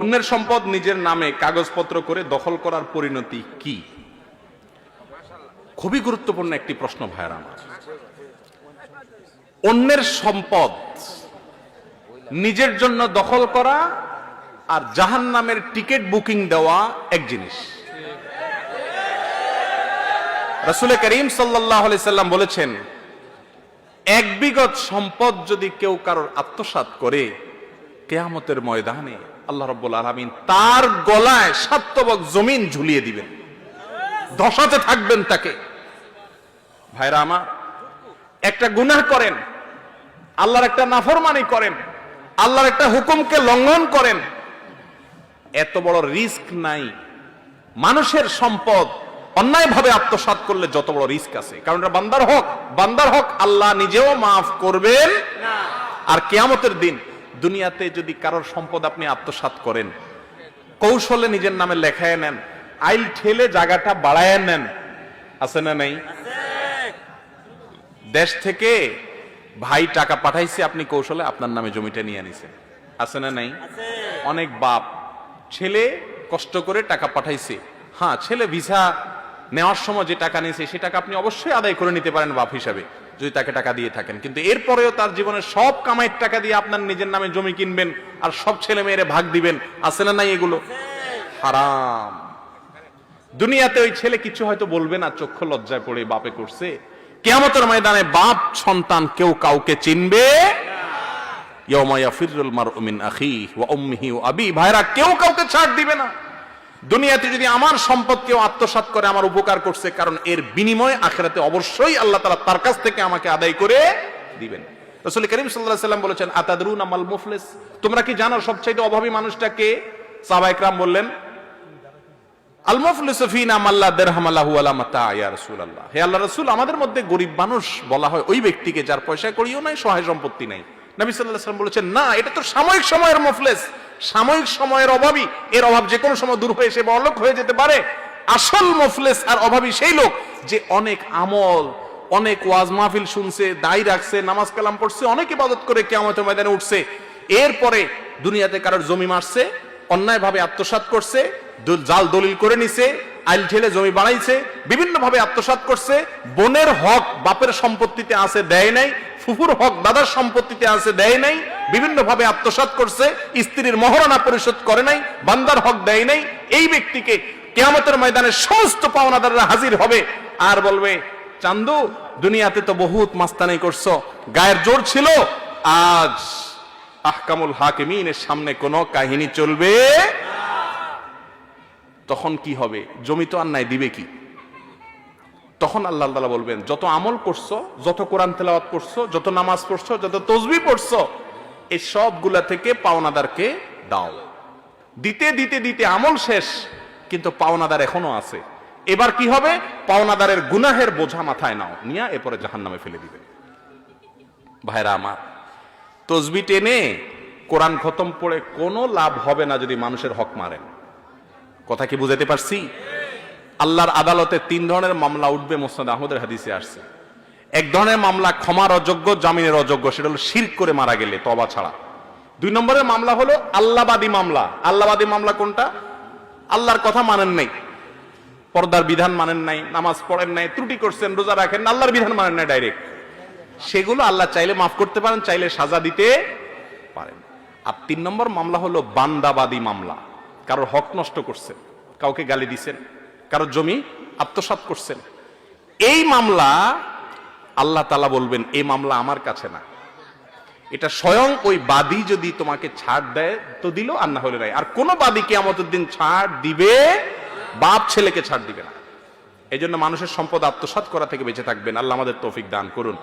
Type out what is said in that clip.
অন্যের সম্পদ নিজের নামে কাগজপত্র করে দখল করার পরিণতি কি? খুবই গুরুত্বপূর্ণ একটি প্রশ্ন ভাইয়েরা আমার। অন্যের সম্পদ নিজের জন্য দখল করা আর জাহান্নামের টিকিট বুকিং দেওয়া এক জিনিস। রাসূল করিম সাল্লাল্লাহু আলাইহি সাল্লাম বলেছেন, এক বিঘত সম্পদ যদি কেউ কারোর আত্মসাৎ করে, কিয়ামতের ময়দানে আল্লাহ রাব্বুল আলামিন তার গলায় 7 তবক জমিন ঝুলিয়ে দিবেন, ধসাতে থাকবেন তাকে। ভাইরা আমার, একটা গুনাহ করেন, আল্লাহর একটা নাফরমানি করেন, আল্লাহর একটা হুকুমকে লঙ্ঘন করেন, এত বড় রিস্ক নাই। মানুষের সম্পদ অন্যায়ভাবে আত্মসাৎ করলে যত বড় রিস্ক আছে, কারণ এটা বান্দার হক আল্লাহ নিজেও মাফ করবেন না। আর কিয়ামতের দিন দুনিয়াতে যদি কারোর সম্পদ আপনি আত্মসাৎ করেন, কৌশলে নিজের নামে লেখায় নেন, আইল ঠেলে জায়গাটা বাড়ায় নেন, আছে না নাই? দেশ থেকে ভাই টাকা পাঠাইছে, আপনি কৌশলে আপনার নামে জমিটা নিয়ে নিছেন, আছে না নাই? অনেক বাপ, ছেলে কষ্ট করে টাকা পাঠাইছে, হ্যাঁ ছেলে ভিসা নেওয়ার সময় যে টাকা নিয়েছে সে টাকা আপনি অবশ্যই আদায় করে নিতে পারেন বাপ হিসাবে, যদি তাকে টাকা দিয়ে থাকেন, কিন্তু এরপরেও তার জীবনের সব কামাইয়ের টাকা দিয়ে আপনার নিজের নামে জমি কিনবেন আর সব ছেলে মেয়েরে ভাগ দিবেন, আছে না নাই? এগুলো হারাম। দুনিয়াতে ওই ছেলে কিছু হয়তো বলবে না, চক্ষু লজ্জায় পড়ে বাপে করছে। কিয়ামতের ময়দানে বাপ সন্তান কেউ কাউকে চিনবে ইয়াউমা ইয়াফিরুল মারউ মিন আখিহি ওয়া উম্মিহি ওয়া আবি। ভাইরা, কেউ কাউকে ছাড় দিবে না। দুনিয়াতে যদি আমার সম্পদ কেউ আত্মসাৎ করে, আমার উপকার করছে, কারণ এর বিনিময়ে আখিরাতে অবশ্যই আল্লাহ তাআলা তার কাছ থেকে আমাকে আদায় করে দিবেন। রাসূল করিম সাল্লাল্লাহু আলাইহি সাল্লাম বলেছেন, আতাদরুনা মাল মুফলিস, তোমরা কি জানো সবচেয়ে অভাবী মানুষটা কে? সাহাবায়ে কেরাম বললেন, আল মুফলিসু ফিনা মান লা দিরহাম লাহু ওয়া লা মাতা ইয়া রাসূলুল্লাহ। হে আল্লাহর রাসূল, আমাদের মধ্যে গরীব মানুষ বলা হয় ওই ব্যক্তিকে যার পয়সা কড়িও নাই, সহায় সম্পত্তি নাই। নবী সাল্লাল্লাহু আলাইহি ওয়াসাল্লাম বলেছেন, না, এটা তো সাময়িক সময়ের মুফলিস, সাময়িক সময়ের অভাবী। এর অভাব যে কোনো সময় দূর হয়ে সে বড়লোক হয়ে যেতে পারে। আসল মুফলিস আর অভাবী সেই লোক যে অনেক আমল, অনেক ওয়াজ মাহফিল শুনছে, দায় রাখছে, নামাজ কালাম পড়ছে, অনেক ইবাদত করে কিয়ামতের ময়দানে উঠছে, এরপরে দুনিয়াতে কারোর জমি মারছে, অন্যায়ভাবে আত্মসাৎ করছে, জাল দলিল করে নিছে, আইল ঠেলে জমি বাড়াইছে, বিভিন্ন ভাবে আত্মসাৎ করছে, বোনের হক বাপের সম্পত্তিতে আছে দেয় নাই, ফুফুর হক দাদার সম্পত্তিতে আছে দেয় নাই, বিভিন্ন ভাবে আত্মসাৎ করছে, স্ত্রীর মহারণা পরিশোধ করে নাই, বান্দার হক দেয় নাই। এই ব্যক্তিকে কিয়ামতের ময়দানে সমস্ত পাওনাদাররা হাজির হবে আর বলবে, চান্দু, দুনিয়াতে তো বহুত মাস্তানি করছো, গায়ের জোর ছিল, আজ আহকামুল হাকিমিনের সামনে কোনো কাহিনী চলবে। তখন কি হবে? জমি তো আর নাই, দিবে কি? তখন আল্লাহ তাআলা বলবেন, যত আমল করছো, যত কোরআন তেলাওয়াত করছো, যত নামাজ পড়ছো, যত তাসবিহ পড়ছো, এই সবগুলা থেকে পাওনাদারকে দাও। দিতে দিতে দিতে আমল শেষ, কিন্তু পাওনাদার এখনো আছে। এবার কি হবে? পাওনাদারের গুনাহের বোঝা মাথায় নাও, নিয়ে এরপরে জাহান্নামে ফেলে দিবে। ভাইরা আমার, তাসবিহ টেনে কোরআন খতম পড়ে কোনো লাভ হবে না যদি মানুষের হক মারেন। কথা কি বুঝাতে পারছি? আল্লাহর আদালতে 3 ধরনের মামলা উঠবে, মুসনাদ আহমদের হাদিসে আসছে। এক ধরনের মামলা ক্ষমার অযোগ্য, জামিনের অযোগ্য, সেটা হলো শিরক করে মারা গেলে, তওবা ছাড়া। 2 নম্বরের মামলা হলো আল্লাহবাদী মামলা। আল্লাহবাদী মামলা কোনটা? আল্লাহর কথা মানেন নাই, পর্দার বিধান মানেন নাই, নামাজ পড়েন নাই, ত্রুটি করছেন, রোজা রাখেন, আল্লাহর বিধান মানেন নাই ডাইরেক্ট। সেগুলো আল্লাহ চাইলে মাফ করতে পারেন, চাইলে সাজা দিতে পারেন। আর 3 নম্বর মামলা হলো বান্দাবাদী মামলা। কারোর হক নষ্ট করছেন, কাউকে গালি দিছেন, কারোর জমি আত্মসাৎ করছেন, এই মামলা আল্লাহ তাআলা বলবেন, এই মামলা আমার কাছে না, এটা স্বয়ং ওই বাদী যদি তোমাকে ছাড় দেয় তো দিল, আর না হলে নাই। আর কোন বাদী কিয়ামতের দিন ছাড় দিবে? বাপ ছেলেকে ছাড় দিবে না। এই জন্য মানুষের সম্পদ আত্মসাৎ করা থেকে বেঁচে থাকবেন। আল্লাহ আমাদের তৌফিক দান করুন।